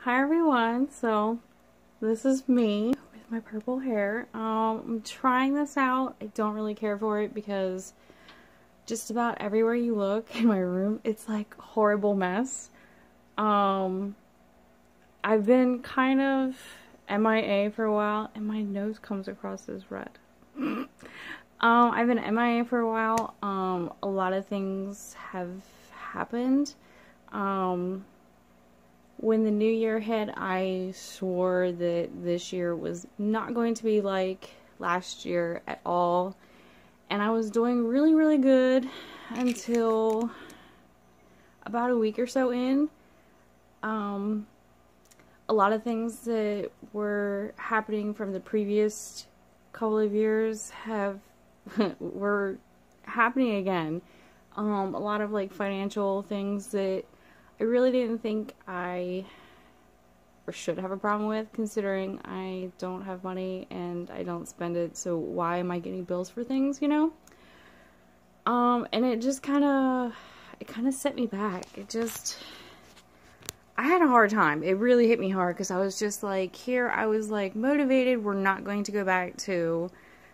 Hi everyone, so this is me with my purple hair. I'm trying this out. I don't really care for it because just about everywhere you look in my room, it's like a horrible mess. I've been kind of MIA for a while, and my nose comes across as red. I've been MIA for a while. A lot of things have happened. When the new year hit, I swore that this year was not going to be like last year at all. And I was doing really, really good until about a week or so in. A lot of things that were happening from the previous couple of years were happening again. A lot of like financial things that I really didn't think I should have a problem with, considering I don't have money and I don't spend it, so why am I getting bills for things, you know? And it just kind of set me back. I had a hard time. It really hit me hard because I was just like, I was like motivated, we're not going to go back to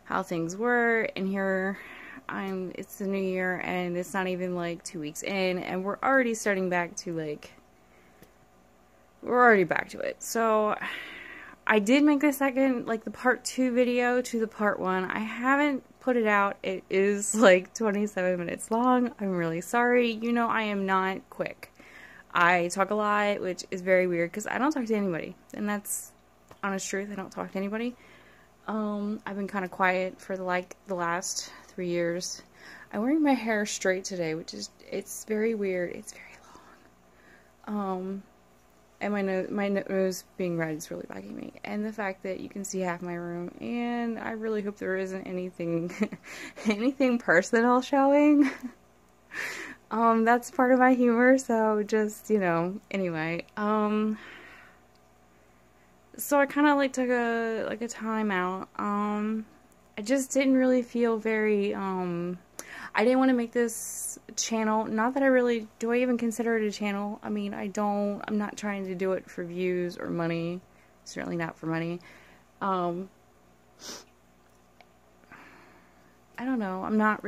how things were, and here it's the new year and it's not even like 2 weeks in and we're already back to it. So I did make a second, like the part 2 video to the part 1. I haven't put it out. It is like 27 minutes long. I'm really sorry. You know, I am not quick. I talk a lot, which is very weird because I don't talk to anybody, and that's honest truth. I don't talk to anybody. I've been kind of quiet for the last 3 years. I'm wearing my hair straight today, it's very weird. It's very long. And my nose being red is really bugging me. And the fact that you can see half my room, and I really hope there isn't anything, anything personal showing. That's part of my humor, so just, you know, anyway, so I kind of like took a time out. I just didn't really feel very, I didn't want to make this channel, not that do I even consider it a channel? I mean, I'm not trying to do it for views or money, certainly not for money. I don't know, I don't know,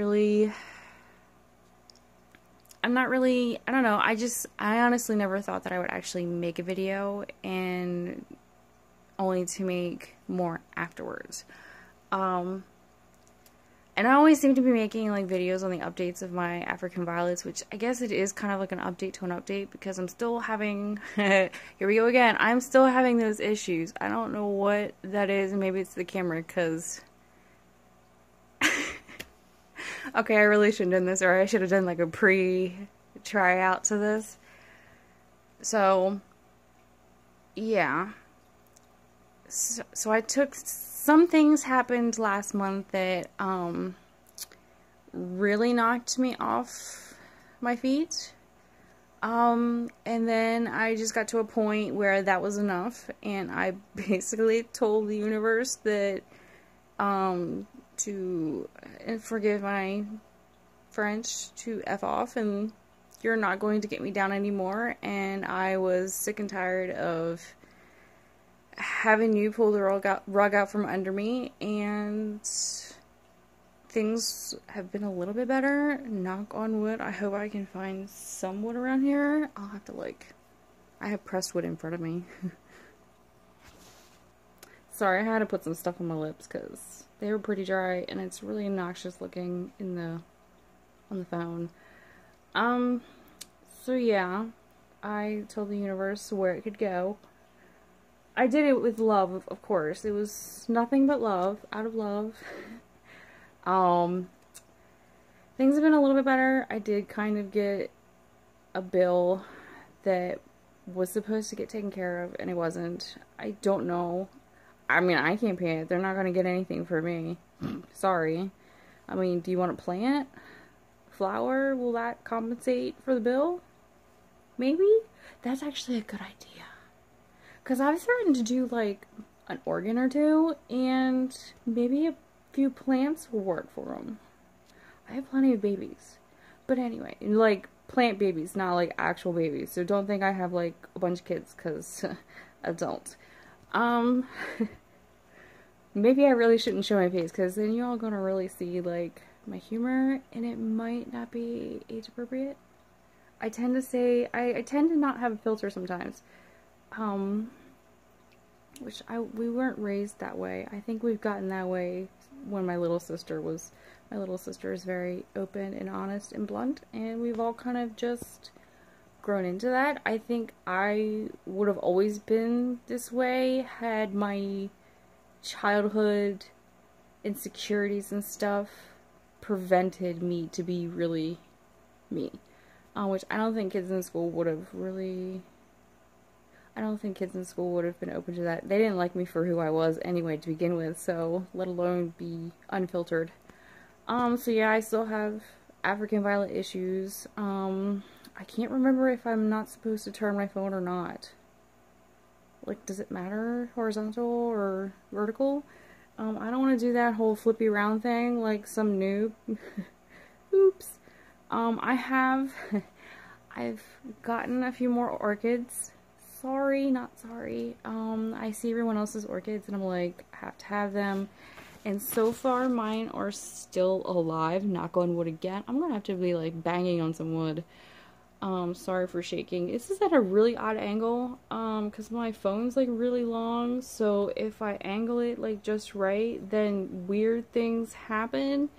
I honestly never thought that I would actually make a video and only to make more afterwards. And I always seem to be making like videos on the updates of my African violets, which I guess it is kind of like an update to an update because I'm still having, here we go again, I'm still having those issues. I don't know what that is, and maybe it's the camera because, okay, I really shouldn't have done this, or I should have done like a pre-tryout to this. So, yeah. So I took, some things happened last month that really knocked me off my feet. And then I just got to a point where that was enough, and I basically told the universe that to, and forgive my French, to F off, and you're not going to get me down anymore. And I was sick and tired of having you pull the rug out from under me, and things have been a little bit better, knock on wood. I hope I can find some wood around here. I'll have to I have pressed wood in front of me. Sorry, I had to put some stuff on my lips because they were pretty dry and it's really obnoxious looking on the phone. So yeah, I told the universe where it could go. I did it with love, of course. It was nothing but love, out of love. Things have been a little bit better. I did kind of get a bill that was supposed to get taken care of, and it wasn't. I don't know. I mean, I can't pay it. They're not going to get anything for me. Sorry. I mean, do you want a plant? Flower? Will that compensate for the bill? Maybe? That's actually a good idea. Because I was starting to do like an organ or two, and maybe a few plants will work for them. I have plenty of babies. But anyway, like plant babies, not like actual babies. So don't think I have like a bunch of kids, because I don't. Maybe I really shouldn't show my face, because then you're all gonna really see like my humor, and it might not be age appropriate. I tend to say, I tend to not have a filter sometimes. Which we weren't raised that way. I think we've gotten that way when my little sister is very open and honest and blunt, and we've all kind of just grown into that. I think I would have always been this way had my childhood insecurities and stuff prevented me to be really me. Which I don't think kids in school would have really... I don't think kids in school would have been open to that. They didn't like me for who I was anyway to begin with, so let alone be unfiltered. So yeah, I still have African violet issues. I can't remember if I'm not supposed to turn my phone or not. Like, does it matter horizontal or vertical? I don't want to do that whole flippy round thing like some noob. Oops. I've gotten a few more orchids. Sorry, not sorry. I see everyone else's orchids and I'm like, I have to have them. And so far mine are still alive. Knock on wood again. I'm gonna have to be like banging on some wood. Sorry for shaking. This is at a really odd angle, because my phone's like really long, so if I angle it like just right, then weird things happen.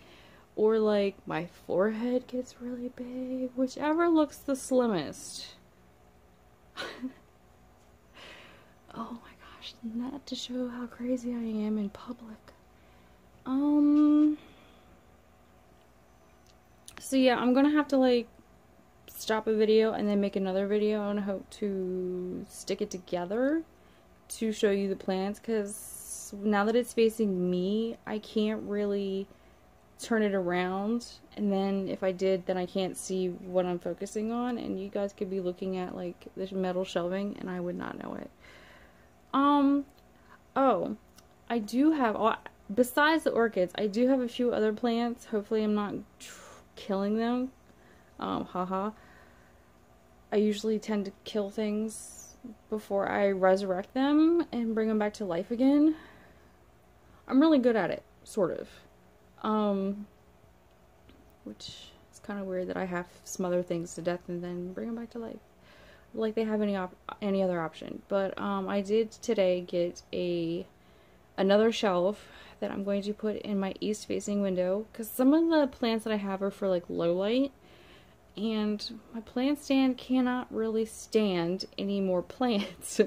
Or like my forehead gets really big, whichever looks the slimmest. Oh my gosh, not to show how crazy I am in public. So yeah, I'm gonna have to like stop a video and then make another video and hope to stick it together to show you the plants, because now that it's facing me, I can't really turn it around, and then if I did, then I can't see what I'm focusing on, and you guys could be looking at like this metal shelving and I would not know it. Oh, I do have, besides the orchids, I do have a few other plants. Hopefully I'm not killing them. Haha. I usually tend to kill things before I resurrect them and bring them back to life again. I'm really good at it, sort of. Which is kind of weird that I have to smother things to death and then bring them back to life. Like they have any other option. But I did today get another shelf that I'm going to put in my east facing window, because some of the plants that I have are for like low light, and my plant stand cannot really stand any more plants.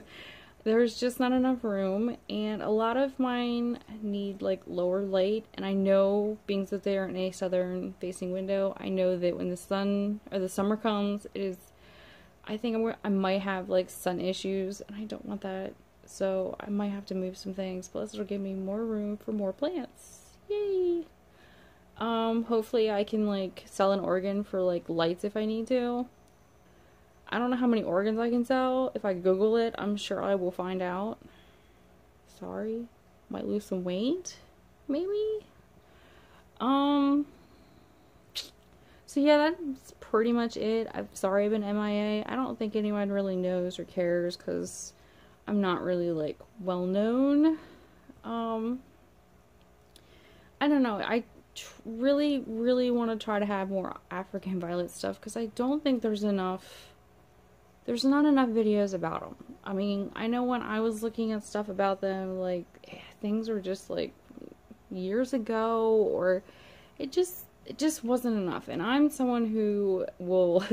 There's just not enough room, and a lot of mine need like lower light, and I know, being that they are in a southern facing window, I know that when the sun or the summer comes, I think I might have like sun issues, and I don't want that, so I might have to move some things, plus it'll give me more room for more plants. Yay! Hopefully I can like sell an organ for like lights if I need to. I don't know how many organs I can sell. If I Google it, I'm sure I will find out. Sorry. Might lose some weight, maybe? So yeah, that's pretty much it. I'm sorry I've been MIA. I don't think anyone really knows or cares, because I'm not really like well known. I don't know. I really want to try to have more African violet stuff, because I don't think there's not enough videos about them. I mean, I know when I was looking at stuff about them, like, things were just like years ago, or it just wasn't enough. And I'm someone who will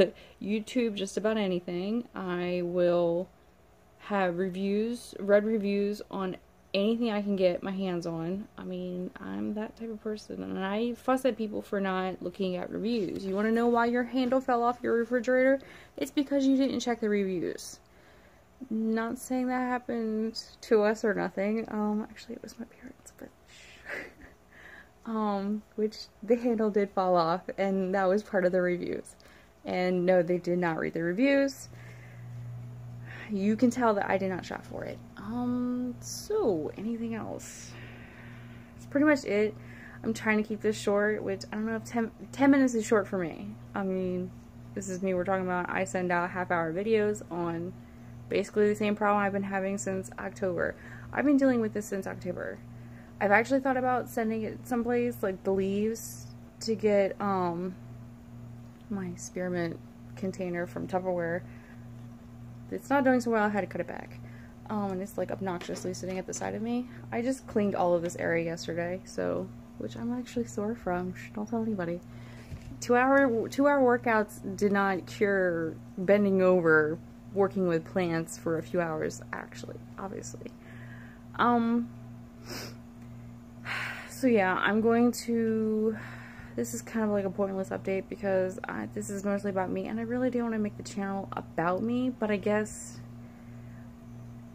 YouTube just about anything. I will have read reviews on anything I can get my hands on. I mean, I'm that type of person, and I fuss at people for not looking at reviews. You want to know why your handle fell off your refrigerator? It's because you didn't check the reviews. Not saying that happened to us or nothing. Actually it was my parents' fridge. Which the handle did fall off, and that was part of the reviews. And no, they did not read the reviews. You can tell that I did not shop for it. So, anything else? That's pretty much it. I'm trying to keep this short, which I don't know if 10 minutes is short for me. I mean, this is me we're talking about. I send out half-hour videos on basically the same problem I've been having since October. I've been dealing with this since October. I've actually thought about sending it someplace, like the leaves, to get my spearmint container from Tupperware. It's not doing so well, I had to cut it back. And it's like obnoxiously sitting at the side of me. I just cleaned all of this area yesterday, so, which I'm actually sore from. Shh, don't tell anybody. 2-hour workouts did not cure bending over working with plants for a few hours, actually, obviously. So yeah, I'm going to, this is kind of like a pointless update because this is mostly about me, and I really do want to make the channel about me, but I guess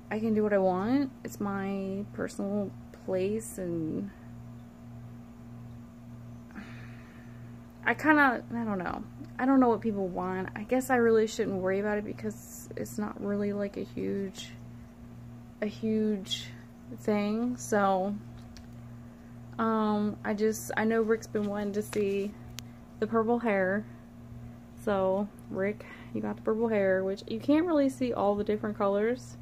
I can do what I want. It's my personal place, and I don't know. I don't know what people want. I guess I really shouldn't worry about it because it's not really like a huge thing. So, I know Rick's been wanting to see the purple hair. So, Rick, you got the purple hair, which you can't really see all the different colors.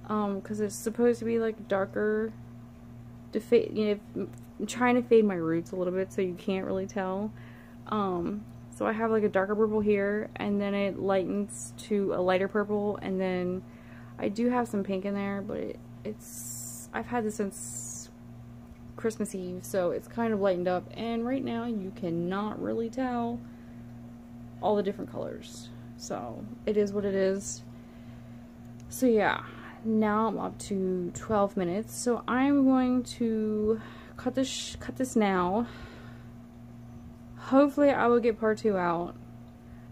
Because it's supposed to be like darker to fade, you know, I'm trying to fade my roots a little bit so you can't really tell. So I have like a darker purple here, and then it lightens to a lighter purple, and then I do have some pink in there, but I've had this since Christmas Eve, so it's kind of lightened up, and right now you cannot really tell all the different colors. So it is what it is. So yeah. Now I'm up to 12 minutes, so I'm going to cut this now. Hopefully I will get part 2 out.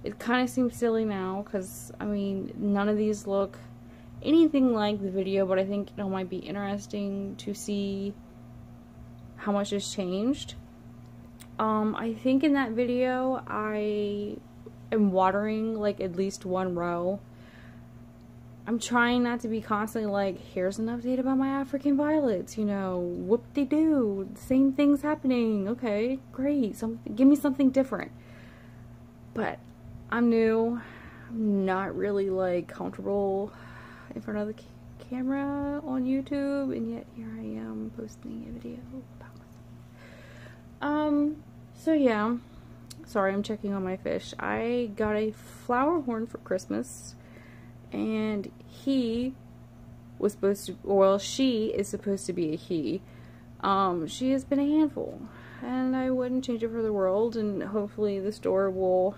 It kind of seems silly now because, I mean, none of these look anything like the video, but I think it might be interesting to see how much has changed. I think in that video I am watering like at least one row. I'm trying not to be constantly like, here's an update about my African violets, you know, whoop-de-doo, same thing's happening, okay, great, give me something different. But I'm new, I'm not really like comfortable in front of the camera on YouTube, and yet here I am posting a video about myself. So yeah, sorry, I'm checking on my fish. I got a flower horn for Christmas. And he was supposed to, well, she is supposed to be a he. She has been a handful, and I wouldn't change it for the world, and hopefully the store will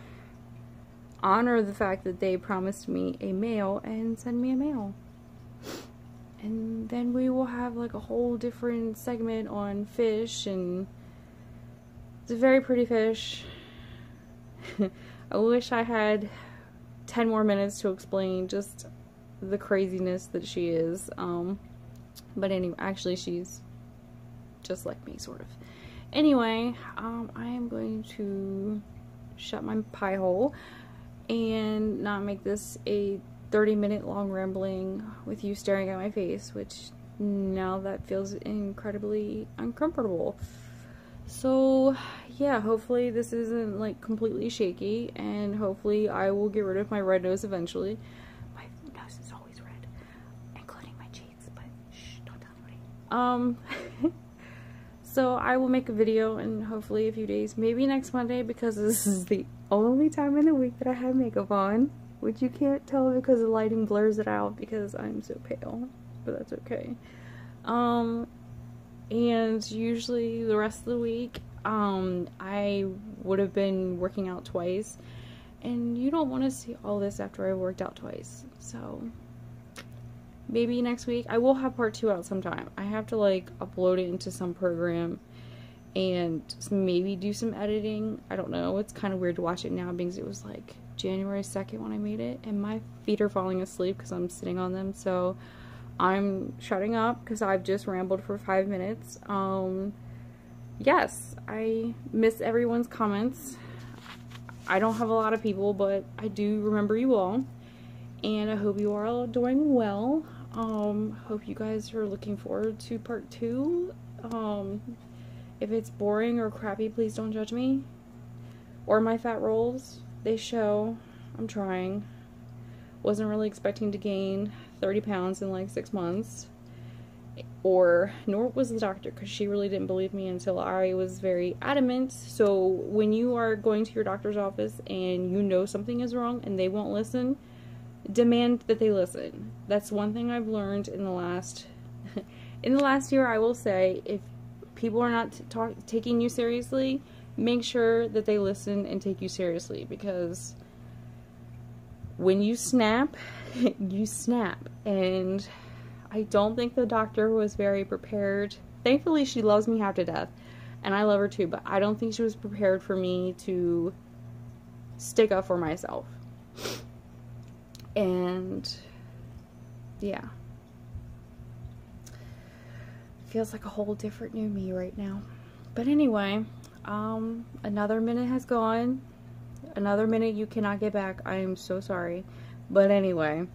honor the fact that they promised me a male and send me a male. And then we will have like a whole different segment on fish, and it's a very pretty fish. I wish I had 10 more minutes to explain just the craziness that she is. But anyway, actually she's just like me, sort of. Anyway, I am going to shut my pie hole and not make this a 30-minute long rambling with you staring at my face, which now that feels incredibly uncomfortable. So yeah, hopefully this isn't like completely shaky, and hopefully I will get rid of my red nose eventually. My nose is always red, including my cheeks, but shh, don't tell anybody. So I will make a video in hopefully a few days, maybe next Monday, because this is the only time in the week that I have makeup on, which you can't tell because the lighting blurs it out because I'm so pale, but that's okay. And usually the rest of the week, I would have been working out twice, and you don't want to see all this after I worked out twice. So maybe next week I will have part 2 out sometime. I have to like upload it into some program and maybe do some editing. I don't know. It's kind of weird to watch it now because it was like January 2nd when I made it, and my feet are falling asleep because I'm sitting on them. So I'm shutting up because I've just rambled for 5 minutes. Yes, I miss everyone's comments. I don't have a lot of people, but I do remember you all. And I hope you are all doing well. Hope you guys are looking forward to part 2. If it's boring or crappy, please don't judge me. Or my fat rolls. They show. I'm trying. Wasn't really expecting to gain 30 pounds in like 6 months. Nor was the doctor, because she really didn't believe me until I was very adamant. So when you are going to your doctor's office and you know something is wrong and they won't listen, demand that they listen. That's one thing I've learned in the last year. I will say, if people are not taking you seriously, make sure that they listen and take you seriously, because when you snap, you snap. And I don't think the doctor was very prepared. Thankfully, she loves me half to death, and I love her too, but I don't think she was prepared for me to stick up for myself. And yeah, feels like a whole different new me right now. But anyway, another minute has gone. Another minute you cannot get back. I am so sorry. But anyway,